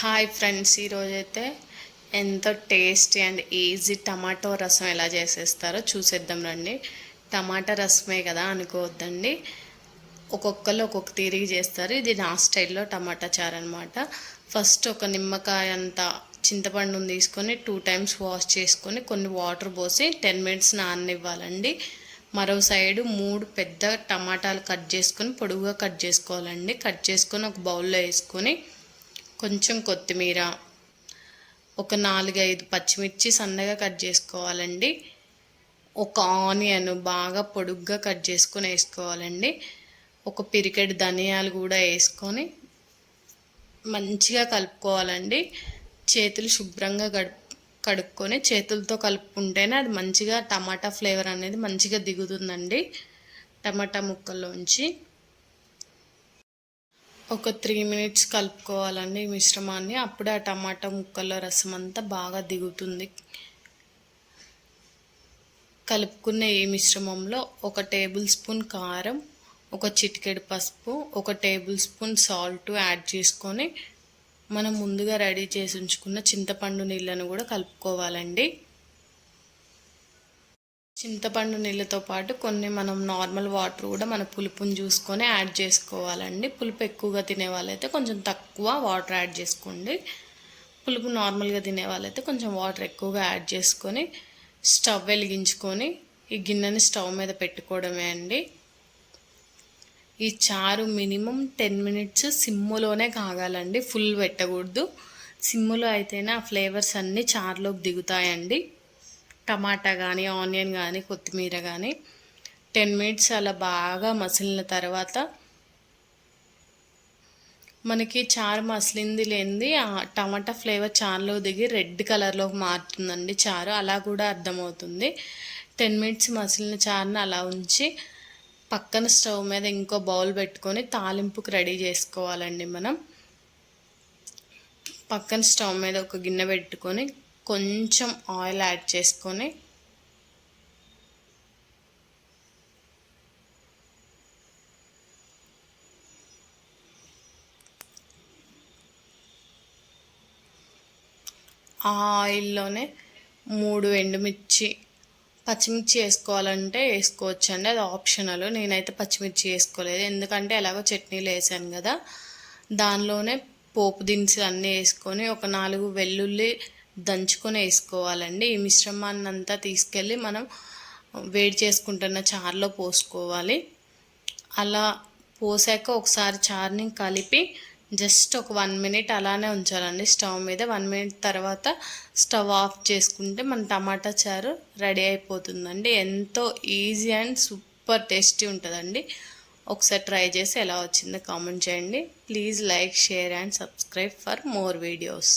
Hi friends, ఈరోజైతే ఎంతో tasty and easy tomato రసం ఎలా చేసేస్తారో చూసేద్దాం రండి. టమాటా రసమే కదా అనుకోవద్దండి, ఒక్కొక్కరు ఒక్కొక్క తీరిగి చేస్తారు. ఇది నా స్టైల్లో టమాటా చారు అనమాట. ఫస్ట్ ఒక నిమ్మకాయ అంత చింతపండుని తీసుకొని 2 times వాష్ చేసుకొని కొన్ని వాటర్ పోసి 10 minutes నాననివ్వాలండి. మరో సైడు 3 పెద్ద టమాటాలు కట్ చేసుకొని పొడుగుగా కట్ చేసుకోవాలండి. కట్ చేసుకొని ఒక బౌల్లో వేసుకొని కొంచెం కొత్తిమీర, ఒక 4-5 పచ్చిమిర్చి సన్నగా కట్ చేసుకోవాలండి. ఒక ఆనియన్ బాగా పొడుగ్గా కట్ చేసుకొని వేసుకోవాలండి. ఒక పిరికెడు ధనియాలు కూడా వేసుకొని మంచిగా కలుపుకోవాలండి. చేతులు శుభ్రంగా కడుక్కొని చేతులతో కలుపుకుంటేనే అది మంచిగా టమాటా ఫ్లేవర్ అనేది మంచిగా దిగుతుందండి టమాటా ముక్కల్లోంచి. ఒక 3 minutes కలుపుకోవాలండి ఈ మిశ్రమాన్ని. అప్పుడే ఆ టమాటా ముక్కల్లో రసం అంతా బాగా దిగుతుంది. కలుపుకున్న ఈ మిశ్రమంలో 1 tablespoon కారం, ఒక చిటికెడు పసుపు, 1 tablespoon సాల్ట్ యాడ్ చేసుకొని మనం ముందుగా రెడీ చేసి ఉంచుకున్న చింతపండు నీళ్ళను కూడా కలుపుకోవాలండి. చింతపండు నీళ్ళతో పాటు కొన్ని మనం నార్మల్ వాటర్ కూడా మన పులుపుని చూసుకొని యాడ్ చేసుకోవాలండి. పులుపు ఎక్కువగా తినే వాళ్ళైతే కొంచెం తక్కువ వాటర్ యాడ్ చేసుకోండి. పులుపు నార్మల్గా తినే వాళ్ళైతే కొంచెం వాటర్ ఎక్కువగా యాడ్ చేసుకొని స్టవ్ వెలిగించుకొని ఈ గిన్నెని స్టవ్ మీద పెట్టుకోవడమే అండి. ఈ చారు మినిమం 10 minutes సిమ్ములోనే కాగాలండి, ఫుల్ పెట్టకూడదు. సిమ్ములో అయితేనే ఆ ఫ్లేవర్స్ అన్నీ చారులోకి దిగుతాయండి. టమాటా కానీ, ఆనియన్ కానీ, కొత్తిమీర కానీ 10 minutes అలా బాగా మసిలిన తర్వాత మనకి చారు మసిలింది లేనిది ఆ టమాటా ఫ్లేవర్ చారులో దిగి రెడ్ కలర్లోకి మారుతుందండి చారు. అలా కూడా అర్థమవుతుంది. 10 minutes మసిలిన చారుని అలా ఉంచి పక్కన స్టవ్ మీద ఇంకో బౌల్ పెట్టుకొని తాలింపుకి రెడీ చేసుకోవాలండి. మనం పక్కన స్టవ్ మీద ఒక గిన్నె పెట్టుకొని కొంచెం ఆయిల్ యాడ్ చేసుకొని ఆ ఆయిల్లోనే 3 ఎండుమిర్చి, పచ్చిమిర్చి వేసుకోవాలంటే వేసుకోవచ్చండి, అది ఆప్షనల్. నేనైతే పచ్చిమిర్చి వేసుకోలేదు, ఎందుకంటే ఎలాగో చట్నీలు వేసాను కదా. దానిలోనే పోపు దినుసులు అన్నీ వేసుకొని ఒక 4 వెల్లుల్లి దంచుకొని వేసుకోవాలండి. ఈ మిశ్రమాన్ని అంతా తీసుకెళ్ళి మనం వేడి చేసుకుంటున్న చారులో పోసుకోవాలి. అలా పోసాక ఒకసారి చారుని కలిపి జస్ట్ ఒక 1 minute అలానే ఉంచాలండి స్టవ్ మీద. 1 minute తర్వాత స్టవ్ ఆఫ్ చేసుకుంటే మన టమాటా చారు రెడీ అయిపోతుందండి. ఎంతో ఈజీ అండ్ సూపర్ టేస్టీ ఉంటుందండి. ఒకసారి ట్రై చేసి ఎలా వచ్చిందో కామెంట్ చేయండి. Please like, share and subscribe for more videos.